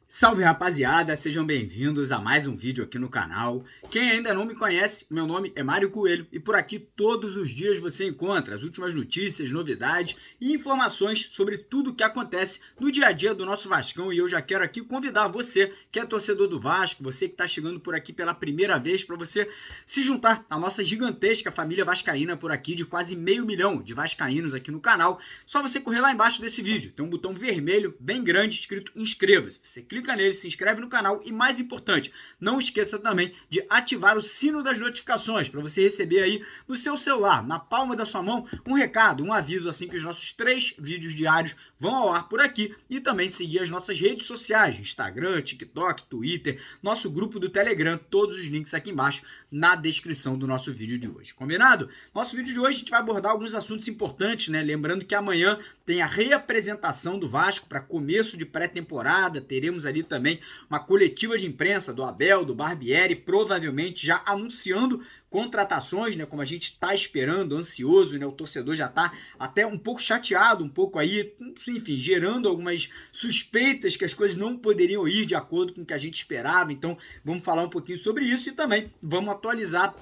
Salve rapaziada, sejam bem-vindos a mais um vídeo aqui no canal. Quem ainda não me conhece, meu nome é Mário Coelho e por aqui todos os dias você encontra as últimas notícias, novidades e informações sobre tudo o que acontece no dia a dia do nosso Vascão. E eu já quero aqui convidar você que é torcedor do Vasco, você que está chegando por aqui pela primeira vez, para você se juntar à nossa gigantesca família vascaína por aqui, de quase 500 mil de vascaínos aqui no canal. Só você correr lá embaixo desse vídeo, tem um botão vermelho bem grande escrito inscreva-se. Você clica nele, se inscreve no canal e, mais importante, não esqueça também de ativar o sino das notificações para você receber aí no seu celular, na palma da sua mão, um recado, um aviso assim que os nossos 3 vídeos diários vão ao ar por aqui, e também seguir as nossas redes sociais, Instagram, TikTok, Twitter, nosso grupo do Telegram, todos os links aqui embaixo na descrição do nosso vídeo de hoje. Combinado? Nosso vídeo de hoje a gente vai abordar alguns assuntos importantes, né? Lembrando que amanhã tem a reapresentação do Vasco para começo de pré-temporada, teremos ali também uma coletiva de imprensa do Abel, do Barbieri, provavelmente já anunciando contratações, né, como a gente está esperando, ansioso, né, o torcedor já está até um pouco chateado, um pouco aí, enfim, gerando algumas suspeitas que as coisas não poderiam ir de acordo com o que a gente esperava. Então vamos falar um pouquinho sobre isso e também vamos atualizar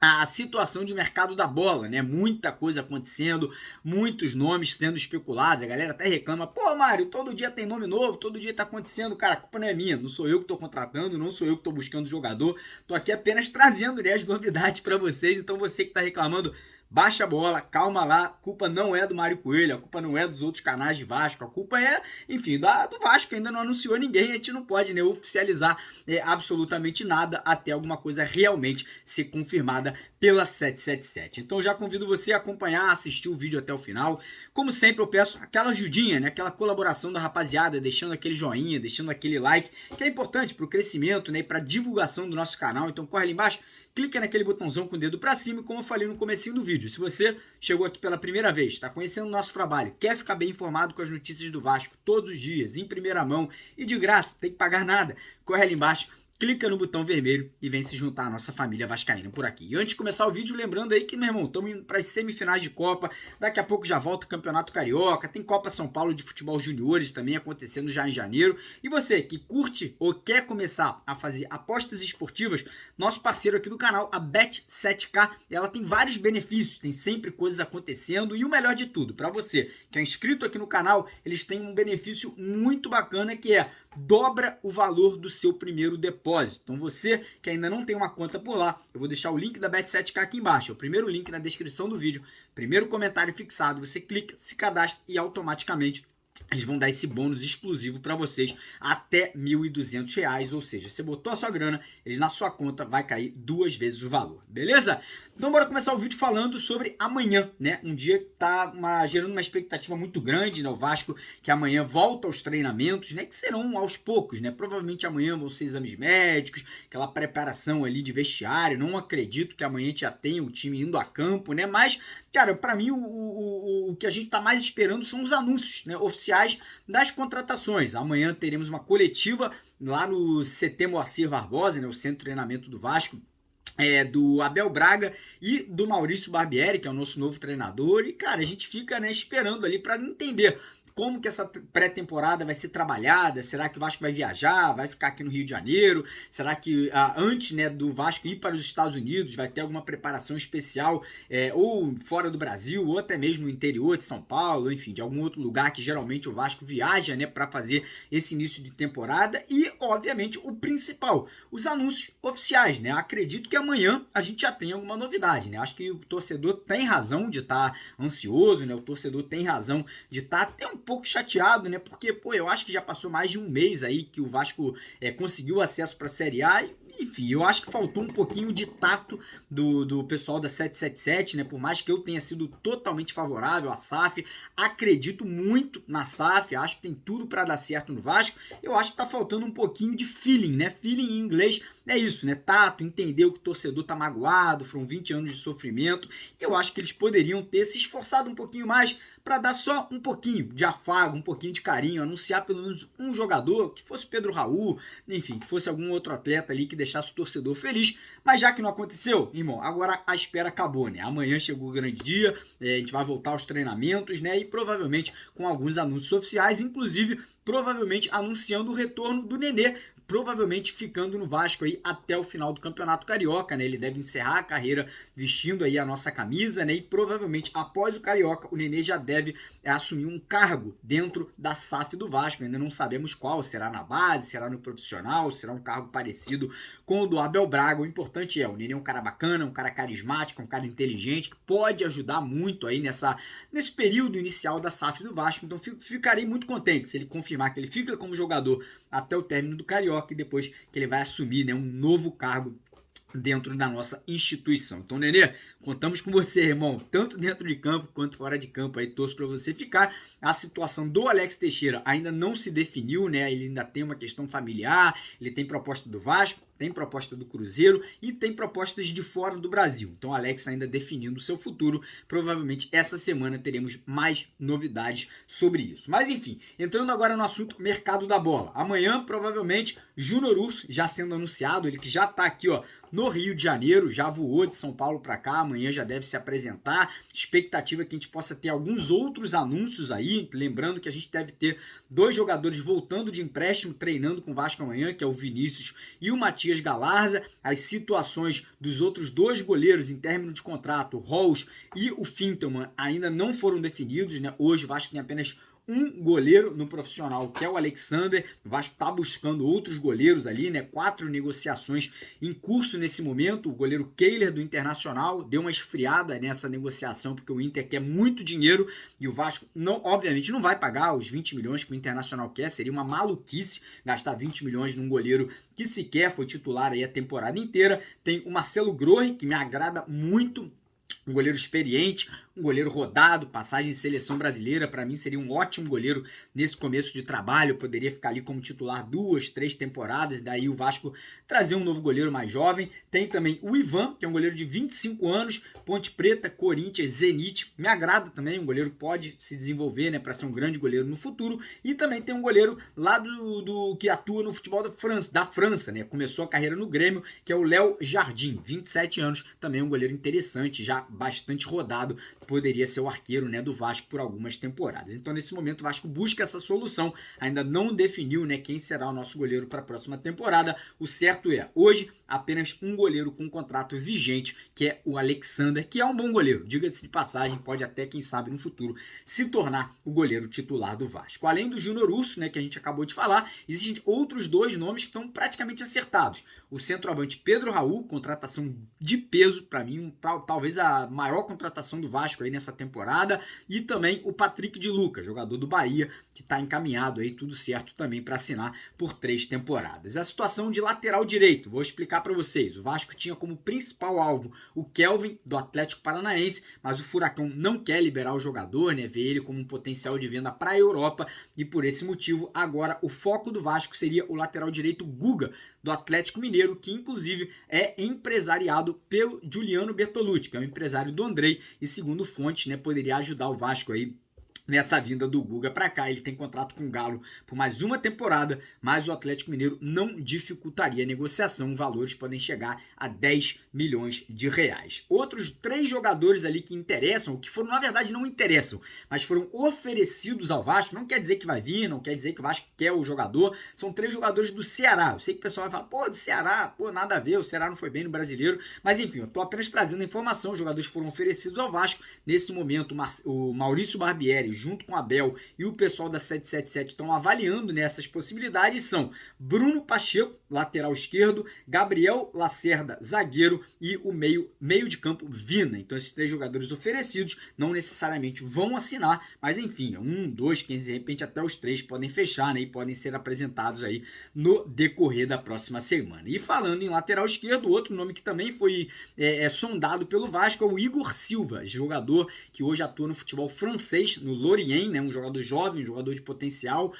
a situação de mercado da bola, né? Muita coisa acontecendo, muitos nomes sendo especulados, a galera até reclama, pô, Mário, todo dia tem nome novo, todo dia tá acontecendo, cara, a culpa não é minha, não sou eu que tô contratando, não sou eu que tô buscando jogador, tô aqui apenas trazendo, né, as novidades para vocês. Então você que tá reclamando, baixa a bola, calma lá, a culpa não é do Mário Coelho, a culpa não é dos outros canais de Vasco, a culpa é, enfim, do Vasco, ainda não anunciou ninguém, a gente não pode, né, oficializar absolutamente nada até alguma coisa realmente ser confirmada pela 777. Então já convido você a acompanhar, assistir o vídeo até o final. Como sempre eu peço aquela ajudinha, né, aquela colaboração da rapaziada, deixando aquele joinha, deixando aquele like, que é importante para o crescimento, né, e para a divulgação do nosso canal. Então corre ali embaixo, clica naquele botãozão com o dedo para cima, como eu falei no comecinho do vídeo. Se você chegou aqui pela primeira vez, está conhecendo o nosso trabalho, quer ficar bem informado com as notícias do Vasco todos os dias, em primeira mão e de graça, não tem que pagar nada, corre ali embaixo, clica no botão vermelho e vem se juntar à nossa família vascaína por aqui. E antes de começar o vídeo, lembrando aí que, meu irmão, estamos indo para as semifinais de Copa, daqui a pouco já volta o Campeonato Carioca, tem Copa São Paulo de Futebol Juniores também acontecendo já em janeiro. E você que curte ou quer começar a fazer apostas esportivas, nosso parceiro aqui do canal, a Bet7k, ela tem vários benefícios, tem sempre coisas acontecendo e o melhor de tudo, para você que é inscrito aqui no canal, eles têm um benefício muito bacana que é dobra o valor do seu primeiro depósito. Então você que ainda não tem uma conta por lá, eu vou deixar o link da Bet7k aqui embaixo, é o primeiro link na descrição do vídeo, primeiro comentário fixado, você clica, se cadastra e automaticamente eles vão dar esse bônus exclusivo para vocês até R$ 1.200, ou seja, você botou a sua grana, eles na sua conta vai cair 2 vezes o valor, beleza? Então bora começar o vídeo falando sobre amanhã, né? Um dia que tá gerando uma expectativa muito grande, né? O Vasco que amanhã volta aos treinamentos, né? Que serão aos poucos, né? Provavelmente amanhã vão ser exames médicos, aquela preparação ali de vestiário. Não acredito que amanhã já tenha o time indo a campo, né? Mas, cara, para mim o que a gente tá mais esperando são os anúncios, né, oficiais das contratações. Amanhã teremos uma coletiva lá no CT Moacir Barbosa, né? O centro de treinamento do Vasco. Do Abel Braga e do Maurício Barbieri, que é o nosso novo treinador, e cara, a gente fica, né, esperando ali para entender como que essa pré-temporada vai ser trabalhada. Será que o Vasco vai viajar, vai ficar aqui no Rio de Janeiro? Será que antes, né, do Vasco ir para os Estados Unidos vai ter alguma preparação especial ou fora do Brasil, ou até mesmo no interior de São Paulo, enfim, de algum outro lugar que geralmente o Vasco viaja, né, para fazer esse início de temporada? E, obviamente, o principal, os anúncios oficiais, né? Acredito que amanhã a gente já tem alguma novidade, né? Acho que o torcedor tem razão de estar ansioso, né? O torcedor tem razão de estar até um pouco chateado, né? Porque, pô, eu acho que já passou mais de um mês aí que o Vasco conseguiu acesso para a Série A e, enfim, eu acho que faltou um pouquinho de tato do pessoal da 777, né? Por mais que eu tenha sido totalmente favorável à SAF, acredito muito na SAF, acho que tem tudo para dar certo no Vasco. Eu acho que tá faltando um pouquinho de feeling, né? Feeling em inglês é isso, né? Tato, entender o que o torcedor tá magoado, foram 20 anos de sofrimento. Eu acho que eles poderiam ter se esforçado um pouquinho mais para dar só um pouquinho de afago, um pouquinho de carinho, anunciar pelo menos um jogador, que fosse Pedro Raul, enfim, que fosse algum outro atleta ali que deixasse o torcedor feliz, mas já que não aconteceu, irmão, agora a espera acabou, né? Amanhã chegou o grande dia, a gente vai voltar aos treinamentos, né? E provavelmente com alguns anúncios oficiais, inclusive provavelmente anunciando o retorno do Nenê, provavelmente ficando no Vasco aí até o final do Campeonato Carioca, né? Ele deve encerrar a carreira vestindo aí a nossa camisa, né? E provavelmente após o Carioca, o Nenê já deve assumir um cargo dentro da SAF do Vasco. Ainda não sabemos qual, será na base, será no profissional, será um cargo parecido com o do Abel Braga. O importante é, o Nenê é um cara bacana, um cara carismático, um cara inteligente, que pode ajudar muito aí nesse período inicial da SAF do Vasco. Então ficarei muito contente se ele confirmar que ele fica como jogador até o término do Carioca e depois que ele vai assumir, né, um novo cargo dentro da nossa instituição. Então, Nenê, contamos com você, irmão, tanto dentro de campo quanto fora de campo, aí torço para você ficar. A situação do Alex Teixeira ainda não se definiu, né? Ele ainda tem uma questão familiar, ele tem proposta do Vasco, tem proposta do Cruzeiro e tem propostas de fora do Brasil. Então, Alex ainda definindo o seu futuro. Provavelmente essa semana teremos mais novidades sobre isso. Mas enfim, entrando agora no assunto mercado da bola. Amanhã, provavelmente, Júnior Urso já sendo anunciado, ele que já tá aqui, ó, no Rio de Janeiro, já voou de São Paulo para cá, amanhã já deve se apresentar. Expectativa é que a gente possa ter alguns outros anúncios aí, lembrando que a gente deve ter 2 jogadores voltando de empréstimo, treinando com o Vasco amanhã, que é o Vinícius e o Matias Galarza. As situações dos outros 2 goleiros em término de contrato, o Rolls e o Fintelman, ainda não foram definidos, né? Hoje o Vasco tem apenas um goleiro no profissional, que é o Alexander. O Vasco está buscando outros goleiros ali, né? 4 negociações em curso nesse momento. O goleiro Kehler do Internacional deu uma esfriada nessa negociação, porque o Inter quer muito dinheiro e o Vasco, não, obviamente, não vai pagar os 20 milhões que o Internacional quer. Seria uma maluquice gastar 20 milhões num goleiro que sequer foi titular aí a temporada inteira. Tem o Marcelo Grohe, que me agrada muito, um goleiro experiente, um goleiro rodado, passagem em seleção brasileira, para mim seria um ótimo goleiro nesse começo de trabalho, poderia ficar ali como titular 2, 3 temporadas, e daí o Vasco trazer um novo goleiro mais jovem. Tem também o Ivan, que é um goleiro de 25 anos, Ponte Preta, Corinthians, Zenit, me agrada também, um goleiro pode se desenvolver, né, para ser um grande goleiro no futuro. E também tem um goleiro lá do que atua no futebol da França, né, começou a carreira no Grêmio, que é o Léo Jardim, 27 anos, também um goleiro interessante, já bastante rodado, poderia ser o arqueiro, né, do Vasco por algumas temporadas. Então, nesse momento, o Vasco busca essa solução, ainda não definiu, né, quem será o nosso goleiro para a próxima temporada. O certo é, hoje, apenas um goleiro com contrato vigente, que é o Alexander, que é um bom goleiro, diga-se de passagem, pode até, quem sabe, no futuro, se tornar o goleiro titular do Vasco. Além do Júnior Urso, né, que a gente acabou de falar, existem outros 2 nomes que estão praticamente acertados. O centroavante Pedro Raul, contratação de peso, para mim, talvez a maior contratação do Vasco aí nessa temporada, e também o Patrick de Lucas, jogador do Bahia, que está encaminhado aí, tudo certo também para assinar por 3 temporadas. A situação de lateral direito, vou explicar para vocês. O Vasco tinha como principal alvo o Kelvin, do Atlético Paranaense, mas o Furacão não quer liberar o jogador, né, vê ele como um potencial de venda para a Europa, e por esse motivo, agora o foco do Vasco seria o lateral direito Guga, do Atlético Mineiro, que inclusive é empresariado pelo Giuliano Bertolucci, que é um empresário do Andrei, e segundo fontes, né, poderia ajudar o Vasco aí nessa vinda do Guga para cá. Ele tem contrato com o Galo por mais uma temporada, mas o Atlético Mineiro não dificultaria a negociação. Valores podem chegar a 10 milhões de reais. Outros 3 jogadores ali que interessam, ou que foram, na verdade, não interessam, mas foram oferecidos ao Vasco, não quer dizer que vai vir, não quer dizer que o Vasco quer o jogador, são 3 jogadores do Ceará. Eu sei que o pessoal vai falar, pô, do Ceará, pô, nada a ver, o Ceará não foi bem no Brasileiro, mas enfim, eu tô apenas trazendo informação. Os jogadores foram oferecidos ao Vasco. Nesse momento, o Maurício Barbieri, junto com a Abel e o pessoal da 777 estão avaliando nessas possibilidades, são Bruno Pacheco, lateral esquerdo, Gabriel Lacerda, zagueiro, e o meio de campo Vina. Então esses 3 jogadores oferecidos não necessariamente vão assinar, mas enfim, 1, 2, 15, de repente até os 3 podem fechar, né, e podem ser apresentados aí no decorrer da próxima semana. E falando em lateral esquerdo, outro nome que também foi sondado pelo Vasco é o Igor Silva, jogador que hoje atua no futebol francês, no Lorient, né, um jogador jovem, um jogador de potencial.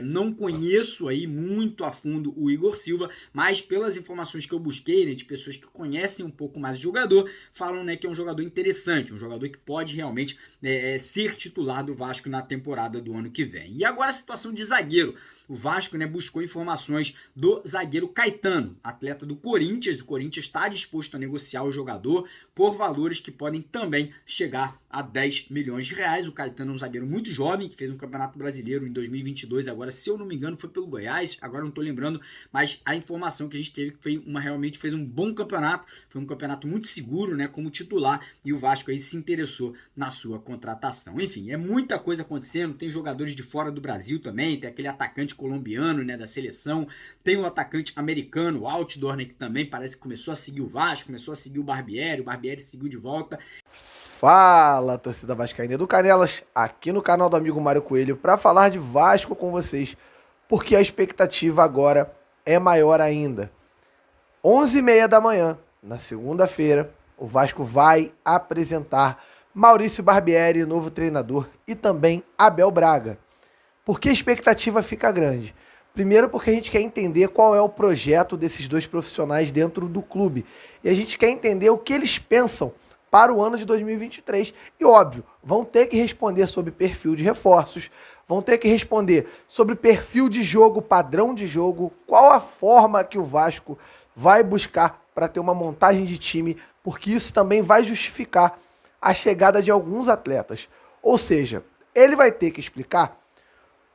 Não conheço aí muito a fundo o Igor Silva, mas pelas informações que eu busquei, né, de pessoas que conhecem um pouco mais o jogador, falam, né, que é um jogador interessante, um jogador que pode realmente ser titular do Vasco na temporada do ano que vem. E agora a situação de zagueiro. O Vasco, né, buscou informações do zagueiro Caetano, atleta do Corinthians. O Corinthians está disposto a negociar o jogador por valores que podem também chegar a 10 milhões de reais. O Caetano é um zagueiro muito jovem, que fez um campeonato brasileiro em 2022, agora, se eu não me engano, foi pelo Goiás, agora não estou lembrando, mas a informação que a gente teve que realmente fez um bom campeonato, foi um campeonato muito seguro, né, como titular, e o Vasco aí se interessou na sua contratação. Enfim, é muita coisa acontecendo, tem jogadores de fora do Brasil também, tem aquele atacante colombiano, né, da seleção, tem um atacante americano, o Altidore, né, que também parece que começou a seguir o Vasco, começou a seguir o Barbieri seguiu de volta. Fala, torcida vascaína do Canelas, aqui no canal do amigo Mário Coelho, para falar de Vasco com vocês, porque a expectativa agora é maior ainda. 11h30 da manhã, na segunda-feira, o Vasco vai apresentar Maurício Barbieri, novo treinador, e também Abel Braga. Por que a expectativa fica grande? Primeiro porque a gente quer entender qual é o projeto desses dois profissionais dentro do clube. E a gente quer entender o que eles pensam para o ano de 2023. E óbvio, vão ter que responder sobre perfil de reforços, vão ter que responder sobre perfil de jogo, padrão de jogo, qual a forma que o Vasco vai buscar para ter uma montagem de time, porque isso também vai justificar a chegada de alguns atletas. Ou seja, ele vai ter que explicar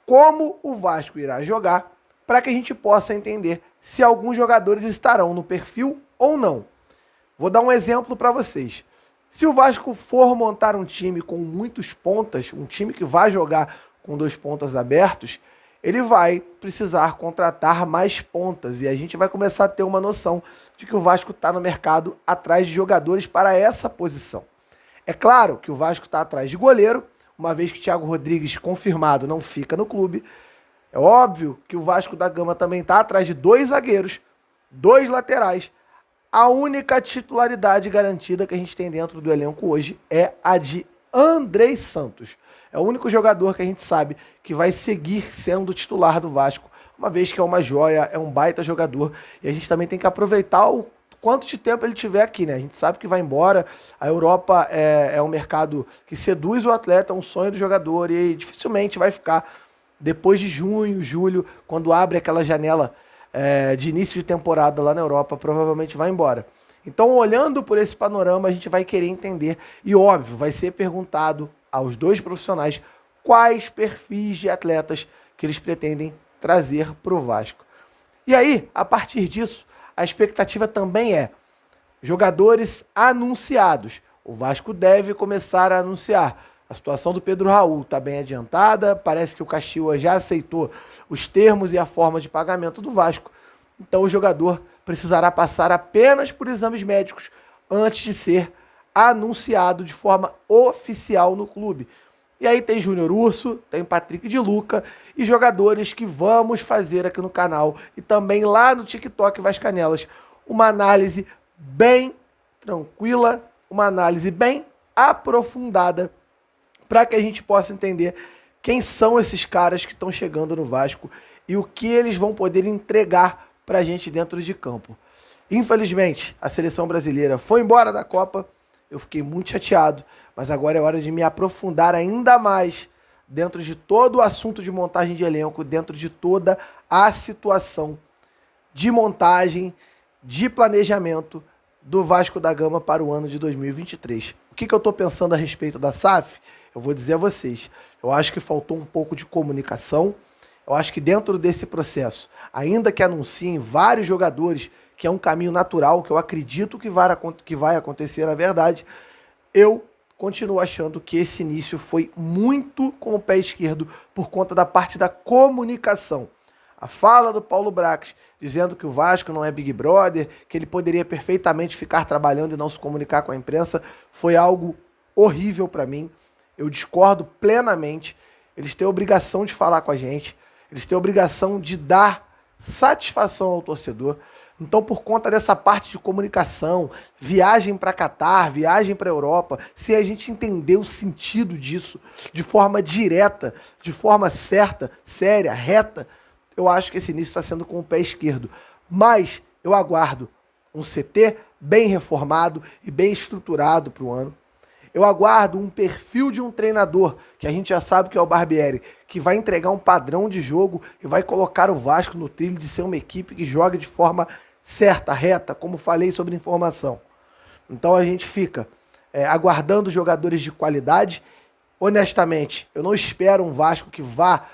como o Vasco irá jogar para que a gente possa entender se alguns jogadores estarão no perfil ou não. Vou dar um exemplo para vocês. Se o Vasco for montar um time com muitos pontas, um time que vai jogar com 2 pontas abertos, ele vai precisar contratar mais pontas e a gente vai começar a ter uma noção de que o Vasco está no mercado atrás de jogadores para essa posição. É claro que o Vasco está atrás de goleiro, uma vez que Thiago Rodrigues, confirmado, não fica no clube. É óbvio que o Vasco da Gama também está atrás de 2 zagueiros, 2 laterais. A única titularidade garantida que a gente tem dentro do elenco hoje é a de Andrei Santos. É o único jogador que a gente sabe que vai seguir sendo titular do Vasco, uma vez que é uma joia, é um baita jogador. E a gente também tem que aproveitar o quanto de tempo ele tiver aqui, né? A gente sabe que vai embora, a Europa é um mercado que seduz o atleta, é um sonho do jogador e dificilmente vai ficar depois de junho, julho, quando abre aquela janela de início de temporada lá na Europa, provavelmente vai embora. Então, olhando por esse panorama, a gente vai querer entender e, óbvio, vai ser perguntado aos 2 profissionais quais perfis de atletas que eles pretendem trazer para o Vasco. E aí, a partir disso, a expectativa também é jogadores anunciados. O Vasco deve começar a anunciar. A situação do Pedro Raul está bem adiantada, parece que o Caxiua já aceitou os termos e a forma de pagamento do Vasco. Então o jogador precisará passar apenas por exames médicos antes de ser anunciado de forma oficial no clube. E aí tem Júnior Urso, tem Patrick de Luca e jogadores que vamos fazer aqui no canal e também lá no TikTok Vascanelas uma análise bem tranquila, uma análise bem aprofundada para que a gente possa entender quem são esses caras que estão chegando no Vasco e o que eles vão poder entregar para a gente dentro de campo. Infelizmente, a seleção brasileira foi embora da Copa, eu fiquei muito chateado, mas agora é hora de me aprofundar ainda mais dentro de todo o assunto de montagem de elenco, dentro de toda a situação de montagem, de planejamento do Vasco da Gama para o ano de 2023. O que eu estou pensando a respeito da SAF? Eu vou dizer a vocês, eu acho que faltou um pouco de comunicação, eu acho que dentro desse processo, ainda que anunciem vários jogadores, que é um caminho natural, que eu acredito que vai acontecer na verdade, eu continuo achando que esse início foi muito com o pé esquerdo por conta da parte da comunicação. A fala do Paulo Brax, dizendo que o Vasco não é Big Brother, que ele poderia perfeitamente ficar trabalhando e não se comunicar com a imprensa, foi algo horrível para mim. Eu discordo plenamente. Eles têm a obrigação de falar com a gente, eles têm a obrigação de dar satisfação ao torcedor. Então, por conta dessa parte de comunicação, viagem para Catar, viagem para Europa, se a gente entender o sentido disso de forma direta, de forma certa, séria, reta, eu acho que esse início está sendo com o pé esquerdo. Mas eu aguardo um CT bem reformado e bem estruturado para o ano. Eu aguardo um perfil de um treinador, que a gente já sabe que é o Barbieri, que vai entregar um padrão de jogo e vai colocar o Vasco no trilho de ser uma equipe que joga de forma certa, reta, como falei sobre informação. Então a gente fica aguardando jogadores de qualidade. Honestamente, eu não espero um Vasco que vá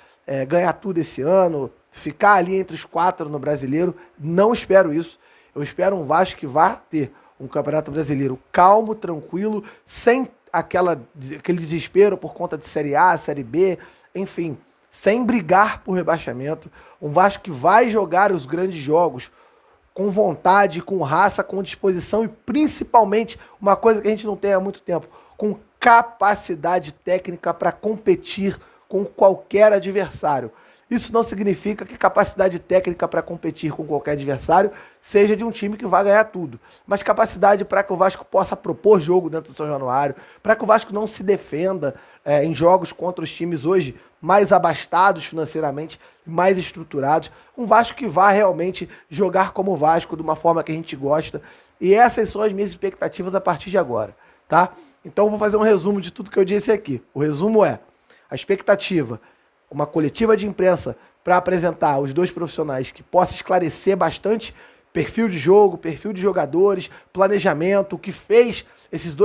ganhar tudo esse ano, ficar ali entre os 4 no Brasileiro. Não espero isso. Eu espero um Vasco que vá ter um Campeonato Brasileiro calmo, tranquilo, sem aquele desespero por conta de Série A, Série B, enfim, sem brigar por rebaixamento. Um Vasco que vai jogar os grandes jogos com vontade, com raça, com disposição e principalmente uma coisa que a gente não tem há muito tempo, com capacidade técnica para competir com qualquer adversário. Isso não significa que capacidade técnica para competir com qualquer adversário seja de um time que vai ganhar tudo. Mas capacidade para que o Vasco possa propor jogo dentro do São Januário, para que o Vasco não se defenda em jogos contra os times hoje mais abastados financeiramente, mais estruturados. Um Vasco que vai realmente jogar como o Vasco, de uma forma que a gente gosta. E essas são as minhas expectativas a partir de agora, tá? Então eu vou fazer um resumo de tudo que eu disse aqui. O resumo é a expectativa, uma coletiva de imprensa para apresentar os dois profissionais que possa esclarecer bastante perfil de jogo, perfil de jogadores, planejamento, o que fez esses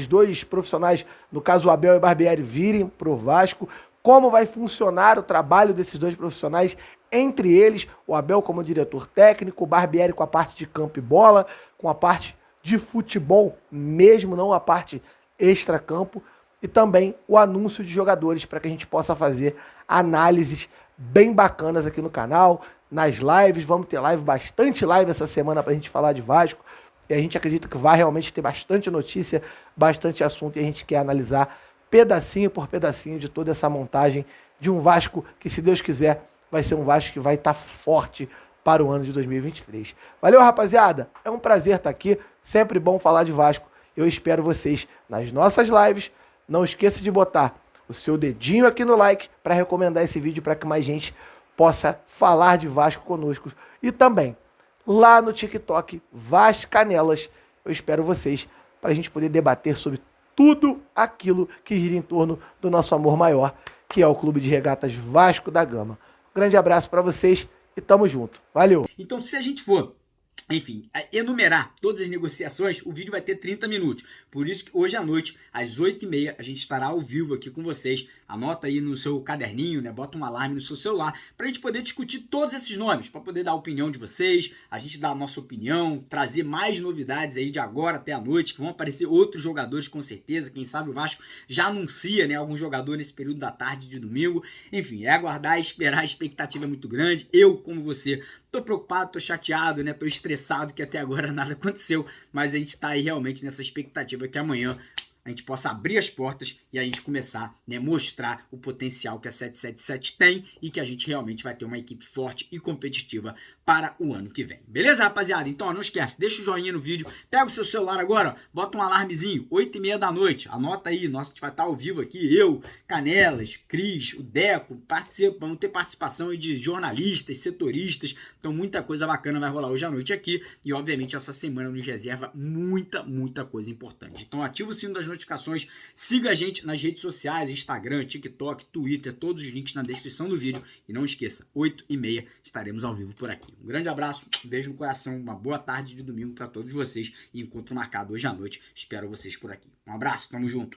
dois profissionais, no caso o Abel e o Barbieri, virem para o Vasco, como vai funcionar o trabalho desses dois profissionais, entre eles, o Abel como diretor técnico, o Barbieri com a parte de campo e bola, com a parte de futebol mesmo, não a parte extra-campo, e também o anúncio de jogadores para que a gente possa fazer análises bem bacanas aqui no canal, nas lives. Vamos ter bastante live essa semana para a gente falar de Vasco, e a gente acredita que vai realmente ter bastante notícia, bastante assunto, e a gente quer analisar pedacinho por pedacinho de toda essa montagem de um Vasco que, se Deus quiser, vai ser um Vasco que vai estar forte para o ano de 2023. Valeu, rapaziada! É um prazer estar aqui, sempre bom falar de Vasco. Eu espero vocês nas nossas lives. Não esqueça de botar o seu dedinho aqui no like para recomendar esse vídeo para que mais gente possa falar de Vasco conosco. E também lá no TikTok, Vascanelas. Eu espero vocês para a gente poder debater sobre tudo aquilo que gira em torno do nosso amor maior, que é o Clube de Regatas Vasco da Gama. Um grande abraço para vocês e tamo junto. Valeu! Então, se a gente for, enfim, enumerar todas as negociações, o vídeo vai ter 30 minutos. Por isso que hoje à noite, às 8h30, a gente estará ao vivo aqui com vocês. Anota aí no seu caderninho, né? Bota um alarme no seu celular para a gente poder discutir todos esses nomes, para poder dar a opinião de vocês, a gente dar a nossa opinião, trazer mais novidades aí de agora até a noite, que vão aparecer outros jogadores com certeza. Quem sabe o Vasco já anuncia, né, algum jogador nesse período da tarde de domingo. Enfim, é aguardar, esperar, a expectativa é muito grande. Eu, como você, tô preocupado, tô chateado, né? Tô estressado que até agora nada aconteceu, mas a gente tá aí realmente nessa expectativa que amanhã a gente possa abrir as portas e a gente começar, né, mostrar o potencial que a 777 tem e que a gente realmente vai ter uma equipe forte e competitiva para o ano que vem. Beleza, rapaziada? Então, ó, não esquece, deixa o joinha no vídeo, pega o seu celular agora, ó, bota um alarmezinho, 8h30 da noite, anota aí, a gente vai estar ao vivo aqui, eu, Canelas, Cris, o Deco, vamos ter participação aí de jornalistas, setoristas, então muita coisa bacana vai rolar hoje à noite aqui e, obviamente, essa semana nos reserva muita coisa importante. Então, ativa o sino das notificações, siga a gente nas redes sociais, Instagram, TikTok, Twitter, todos os links na descrição do vídeo e não esqueça, 8h30 estaremos ao vivo por aqui. Um grande abraço, um beijo no coração, uma boa tarde de domingo para todos vocês e encontro marcado hoje à noite. Espero vocês por aqui. Um abraço, tamo junto.